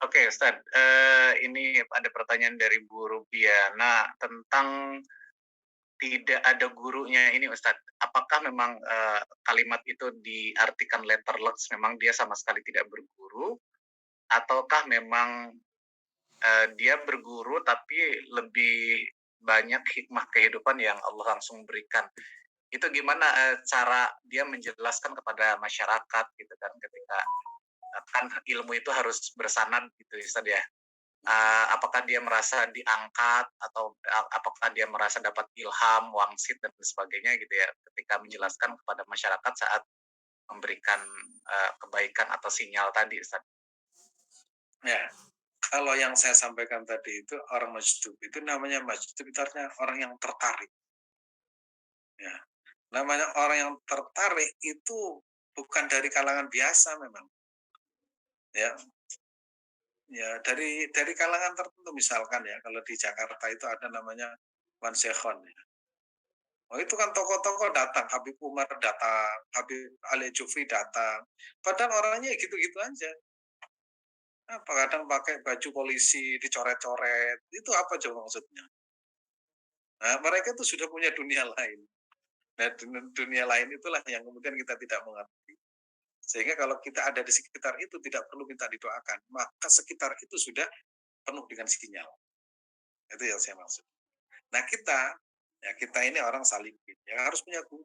Oke Ustaz, ini ada pertanyaan dari Bu Rubiana tentang tidak ada gurunya ini Ustaz. Apakah memang, kalimat itu diartikan letterleks memang dia sama sekali tidak berguru, ataukah memang, dia berguru tapi lebih banyak hikmah kehidupan yang Allah langsung berikan? Itu gimana, cara dia menjelaskan kepada masyarakat gitu kan ketika, kan ilmu itu harus bersanad gitu ya Ustaz ya. Apakah dia merasa diangkat atau apakah dia merasa dapat ilham, wangsit dan sebagainya gitu ya, ketika menjelaskan kepada masyarakat saat memberikan, kebaikan atau sinyal tadi, Ustaz? Ya, kalau yang saya sampaikan tadi itu orang majdub, itu namanya majdub itu artinya orang yang tertarik, ya. Namanya orang yang tertarik itu bukan dari kalangan biasa memang, ya. Ya, dari kalangan tertentu misalkan ya, kalau di Jakarta itu ada namanya Wan Sekhon ya. Oh, itu kan tokoh-tokoh datang, Habib Umar datang, Habib Ali Jufri datang. Padahal orangnya gitu-gitu aja. Apa kadang pakai baju polisi dicoret-coret. Itu apa coba maksudnya? Nah, mereka itu sudah punya dunia lain. Nah, dunia lain itulah yang kemudian kita tidak mengerti. Sehingga kalau kita ada di sekitar itu tidak perlu minta didoakan, maka sekitar itu sudah penuh dengan sinyal. Itu yang saya maksud. Nah, kita ini orang salikin, ya harus punya guru.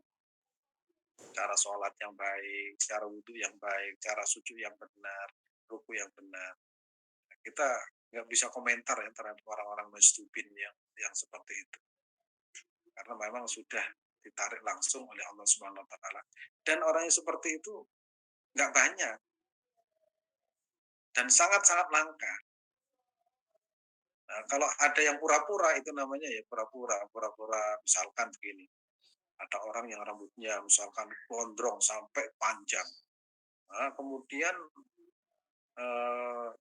Cara sholat yang baik, cara wudhu yang baik, cara sujud yang benar, ruku yang benar. Nah, kita nggak bisa komentar ya terhadap orang-orang mustubin yang seperti itu. Karena memang sudah ditarik langsung oleh Allah Subhanahu wa taala. Dan orang yang seperti itu nggak banyak dan sangat-sangat langka. Nah, kalau ada yang pura-pura itu namanya ya pura-pura misalkan begini. Ada orang yang rambutnya misalkan gondrong sampai panjang. Nah, kemudian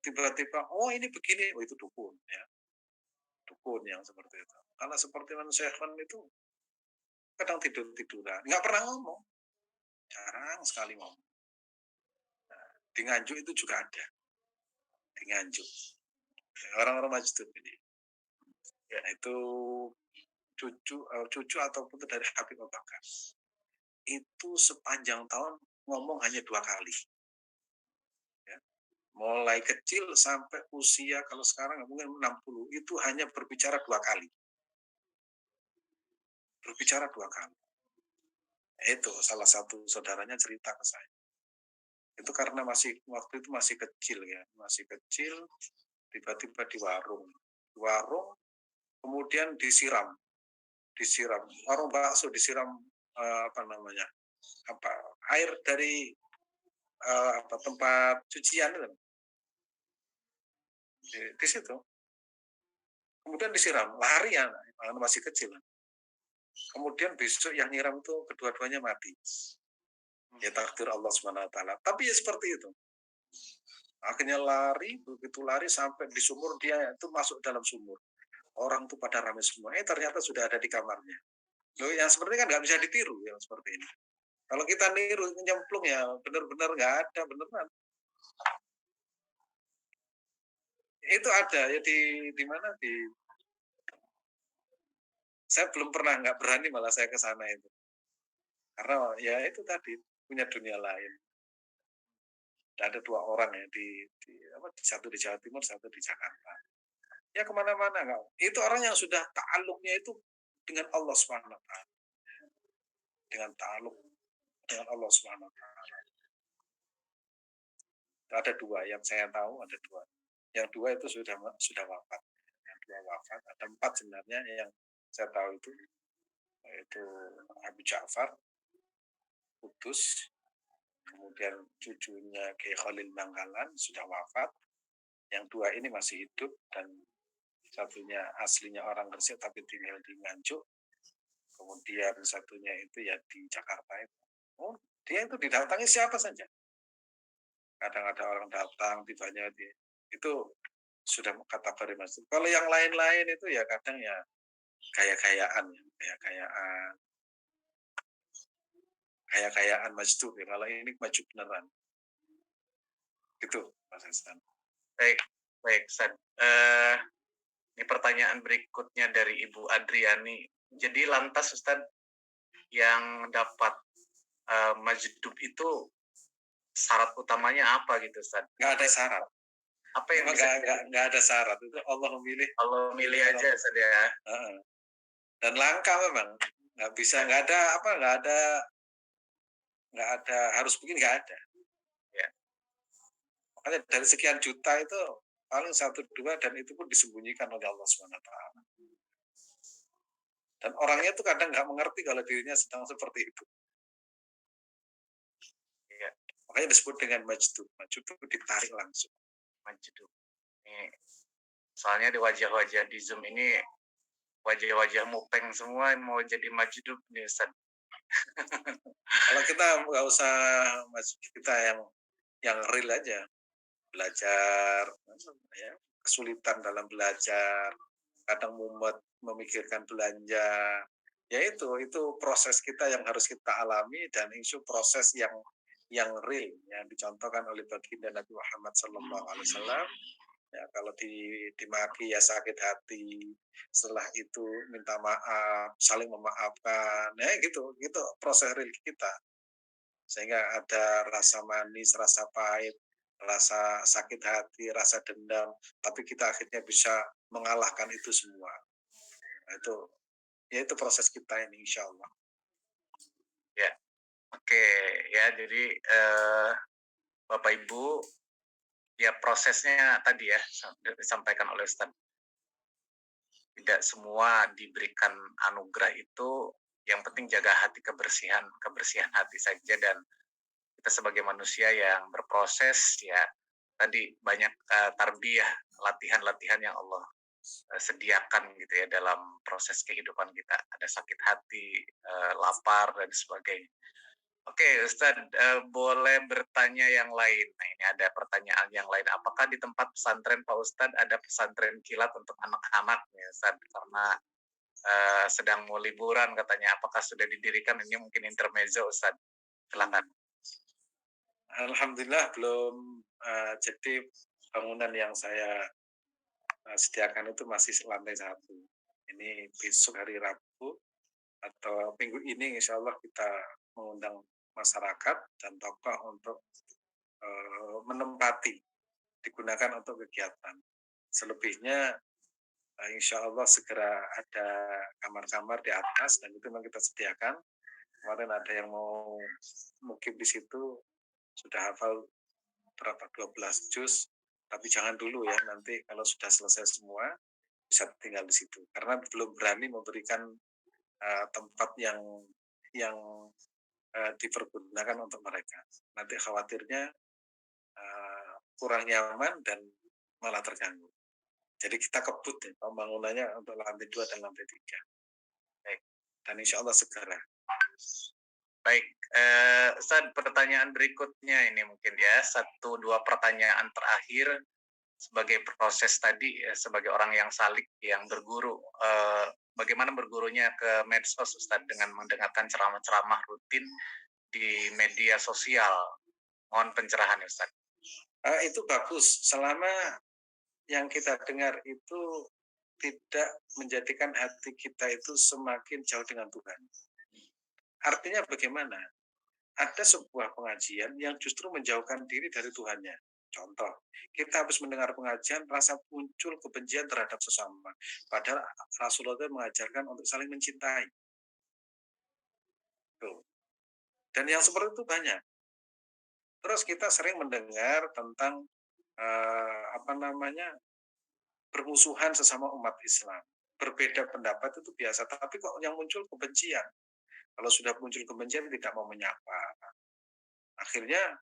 tiba-tiba, oh ini begini, oh itu dukun ya, dukun yang seperti itu. Karena seperti manusia itu kadang tidur-tiduran, nggak pernah ngomong, jarang sekali ngomong. Di Nganjuk itu juga ada, di Nganjuk. Orang-orang Majdub ini, ya itu cucu ataupun dari Habib Abu Bakar. Itu sepanjang tahun ngomong hanya 2 kali. Ya. Mulai kecil sampai usia kalau sekarang mungkin 60 itu hanya berbicara 2 kali. Berbicara 2 kali. Itu salah satu saudaranya cerita ke saya. Itu karena waktu itu masih kecil ya, masih kecil, tiba-tiba di warung. Di warung kemudian disiram. Warung bakso disiram apa namanya? Apa air dari apa tempat cucian itu di situ. Kemudian disiram, lari ya, karena masih kecil. Kemudian besok yang nyiram itu kedua-duanya mati. Ya takdir Allah Subhanahu wa taala. Tapi ya seperti itu. Akhirnya lari, begitu lari sampai di sumur dia itu masuk dalam sumur. Orang tuh pada ramai semua. Ternyata sudah ada di kamarnya. Loh, yang seperti kan nggak bisa ditiru yang seperti ini. Kalau kita niru nyemplung ya benar-benar nggak ada beneran. Itu ada ya di mana saya belum pernah nggak berani malah saya ke sana itu. Karena ya itu tadi punya dunia lain. Ada 2 orang ya satu di Jawa Timur, satu di Jakarta. Ya kemana-mana nggak. Itu orang yang sudah ta'aluknya itu dengan Allah Subhanahu Wa Taala, dengan ta'aluk dengan Allah Subhanahu Wa Taala. Ada 2 yang saya tahu ada 2. Yang 2 itu sudah wafat. Yang 2 wafat. Ada 4 sebenarnya yang saya tahu itu yaitu Abu Ja'far, Kudus, kemudian cucunya Kiai Khalil Bangkalan sudah wafat. Yang 2 ini masih hidup dan satunya aslinya orang Gresik tapi tinggal di Nganjuk. Kemudian satunya itu ya di Jakarta itu. Oh, dia itu didatangi siapa saja. Kadang ada orang datang, tibanya itu sudah kategori masuk. Kalau yang lain-lain itu ya kadang ya gaya-gayaan ya, gaya-gayaan, gaya-gayaan masjid ya. Kalau ini maju beneran. Gitu, Mas Hasan. Baik, Baik, Ustaz. Ini pertanyaan berikutnya dari Ibu Adriani. Jadi lantas Ustaz, yang dapat majdub itu syarat utamanya apa gitu Ustaz? Nggak ada syarat. Apa yang Memang bisa nggak ada syarat. Itu Allah memilih. kalau milih aja Ustaz ya? Heeh. Dan langka memang. Nggak bisa, nggak ada harus begini, nggak ada. Ya. Makanya dari sekian juta itu paling 1, 2 dan itu pun disembunyikan oleh Allah SWT. Dan orangnya itu kadang nggak mengerti kalau dirinya sedang seperti itu. Iya. Makanya disebut dengan majdub. Majdub itu ditarik langsung. Majdub. Ini soalnya di wajah-wajah di Zoom ini wajah-wajah mupeng semua mau jadi majdub nih Ustaz. Kalau kita nggak usah kita yang real aja, belajar, ya, kesulitan dalam belajar, kadang mumet memikirkan belanja, ya itu proses kita yang harus kita alami dan itu proses yang real yang dicontohkan oleh baginda Nabi Muhammad SAW. Ya, kalau dimaki ya sakit hati, setelah itu minta maaf, saling memaafkan, ya gitu proses real kita. Sehingga ada rasa manis, rasa pahit, rasa sakit hati, rasa dendam, tapi kita akhirnya bisa mengalahkan itu semua. Nah, itu proses kita ini insya Allah. Ya, oke ya. Jadi Bapak Ibu, ya prosesnya tadi ya disampaikan oleh Ustaz. Tidak semua diberikan anugerah itu, yang penting jaga hati, kebersihan hati saja. Dan kita sebagai manusia yang berproses ya, tadi banyak tarbiyah, latihan-latihan yang Allah sediakan gitu ya dalam proses kehidupan kita. Ada sakit hati, lapar dan sebagainya. Oke, Ustadz, boleh bertanya yang lain. Nah, ini ada pertanyaan yang lain. Apakah di tempat pesantren Pak Ustadz ada pesantren kilat untuk anak-anak, ya, Ustadz? Karena sedang mau liburan katanya. Apakah sudah didirikan? Ini mungkin intermezzo, Ustadz. Silakan. Alhamdulillah belum. Jadi bangunan yang saya sediakan itu masih lantai 1. Ini besok hari Rabu atau minggu ini insya Allah kita mengundang masyarakat dan tokoh untuk menempati, digunakan untuk kegiatan. Selebihnya insya Allah segera ada kamar-kamar di atas dan itu memang kita sediakan. Kemarin ada yang mau mungkin di situ sudah hafal berapa 12 juz, tapi jangan dulu ya, nanti kalau sudah selesai semua bisa tinggal di situ karena belum berani memberikan tempat yang dipergunakan untuk mereka. Nanti khawatirnya kurang nyaman dan malah terganggu. Jadi kita kebut ya, pembangunannya untuk lantai 2 dan lantai 3. Baik. Dan insya Allah segera. Baik, Ustaz, pertanyaan berikutnya ini mungkin ya, 1-2 pertanyaan terakhir sebagai proses tadi, sebagai orang yang salik, yang berguru, bagaimana bergurunya ke medsos, Ustaz, dengan mendengarkan ceramah-ceramah rutin di media sosial? Mohon pencerahan, Ustaz. Itu bagus, selama yang kita dengar itu tidak menjadikan hati kita itu semakin jauh dengan Tuhan. Artinya bagaimana? Ada sebuah pengajian yang justru menjauhkan diri dari Tuhannya. Contoh, kita habis mendengar pengajian, rasa muncul kebencian terhadap sesama. Padahal Rasulullah itu mengajarkan untuk saling mencintai. Tuh. Dan yang seperti itu banyak. Terus kita sering mendengar tentang bermusuhan sesama umat Islam. Berbeda pendapat itu biasa, tapi kok yang muncul kebencian. Kalau sudah muncul kebencian tidak mau menyapa. Akhirnya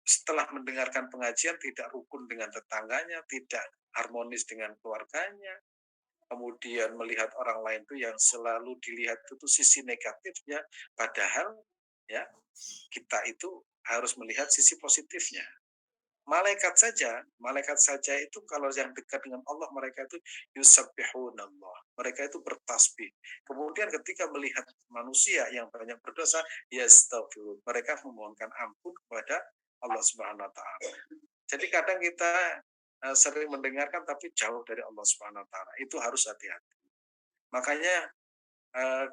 setelah mendengarkan pengajian tidak rukun dengan tetangganya, tidak harmonis dengan keluarganya, kemudian melihat orang lain itu yang selalu dilihat itu sisi negatifnya, padahal ya kita itu harus melihat sisi positifnya. Malaikat saja itu kalau yang dekat dengan Allah, mereka itu yusabbihunallah. Mereka itu bertasbih. Kemudian ketika melihat manusia yang banyak berdosa, yastaghfirun. Mereka memohonkan ampun kepada Allah Subhanahu wa taala. Jadi kadang kita sering mendengarkan tapi jauh dari Allah Subhanahu wa taala. Itu harus hati-hati. Makanya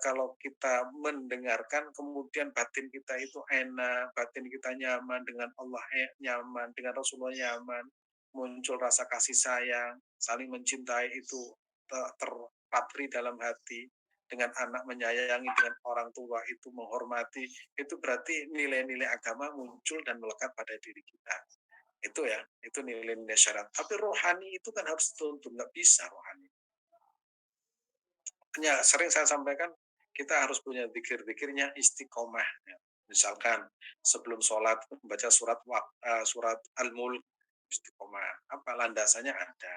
kalau kita mendengarkan kemudian batin kita itu enak, batin kita nyaman dengan Allah, nyaman dengan Rasulullah, nyaman, muncul rasa kasih sayang, saling mencintai itu terpatri dalam hati, dengan anak menyayangi, dengan orang tua itu menghormati, itu berarti nilai-nilai agama muncul dan melekat pada diri kita. Itu ya, itu nilai-nilai syarat. Tapi rohani itu kan harus dituntun, nggak bisa rohani. Ya, sering saya sampaikan, kita harus punya zikir-zikirnya istiqomah, ya. Misalkan sebelum sholat membaca surat Al-Mulk, istiqomah. Apa landasannya ada.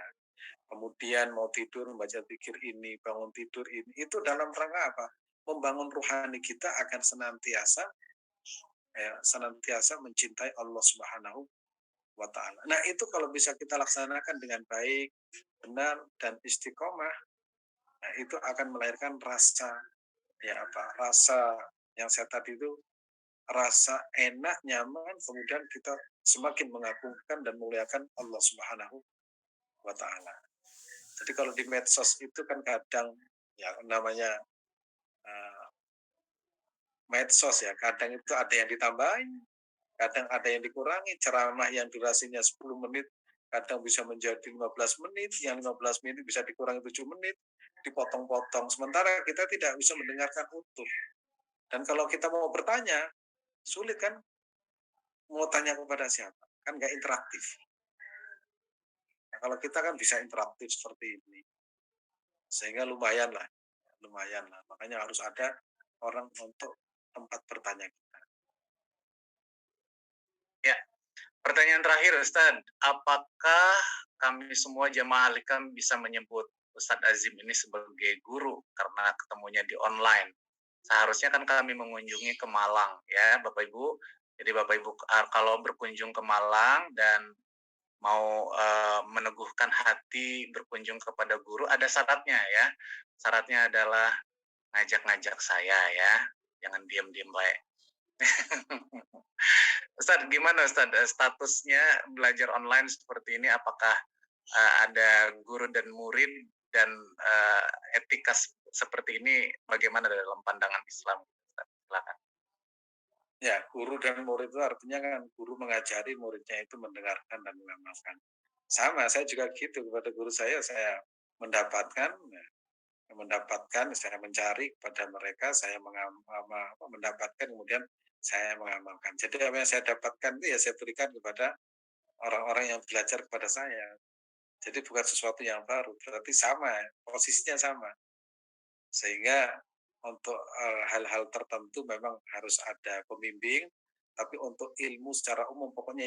Kemudian mau tidur membaca zikir ini, bangun tidur ini. Itu dalam rangka apa? Membangun rohani kita akan senantiasa mencintai Allah Subhanahu wa taala. Nah, itu kalau bisa kita laksanakan dengan baik, benar dan istiqomah, nah itu akan melahirkan rasa yang saya tadi itu, rasa enak, nyaman, kemudian kita semakin mengagungkan dan muliakan Allah Subhanahu wa taala. Jadi kalau di medsos itu kan kadang ya namanya uh, medsos ya, kadang itu ada yang ditambahin, kadang ada yang dikurangi, ceramah yang durasinya 10 menit kadang bisa menjadi 15 menit, yang 15 menit bisa dikurangi 7 menit, dipotong-potong. Sementara kita tidak bisa mendengarkan utuh. Dan kalau kita mau bertanya, sulit kan, mau tanya kepada siapa? Kan nggak interaktif. Nah, kalau kita kan bisa interaktif seperti ini, sehingga lumayan lah, lumayan lah. Makanya harus ada orang untuk tempat bertanya kita. Ya, pertanyaan terakhir Ustadz, apakah kami semua jamaah Al-Hikam bisa menyebut Ustadz Azim ini sebagai guru karena ketemunya di online? Seharusnya kan kami mengunjungi ke Malang ya Bapak Ibu. Jadi Bapak Ibu kalau berkunjung ke Malang dan mau meneguhkan hati berkunjung kepada guru, ada syaratnya ya. Syaratnya adalah ngajak-ngajak saya ya, jangan diam-diam baik. Ustadz, gimana Ustadz statusnya belajar online seperti ini? Apakah ada guru dan murid dan etika seperti ini bagaimana dalam pandangan Islam? Silakan. Ya, guru dan murid itu artinya kan guru mengajari, muridnya itu mendengarkan dan mengamalkan. Sama, saya juga gitu kepada guru saya mendapatkan, saya mencari kepada mereka, saya mendapatkan, kemudian saya mengamalkan. Jadi apa yang saya dapatkan itu ya saya berikan kepada orang-orang yang belajar kepada saya. Jadi bukan sesuatu yang baru, berarti sama, posisinya sama. Sehingga untuk hal-hal tertentu memang harus ada pembimbing, tapi untuk ilmu secara umum pokoknya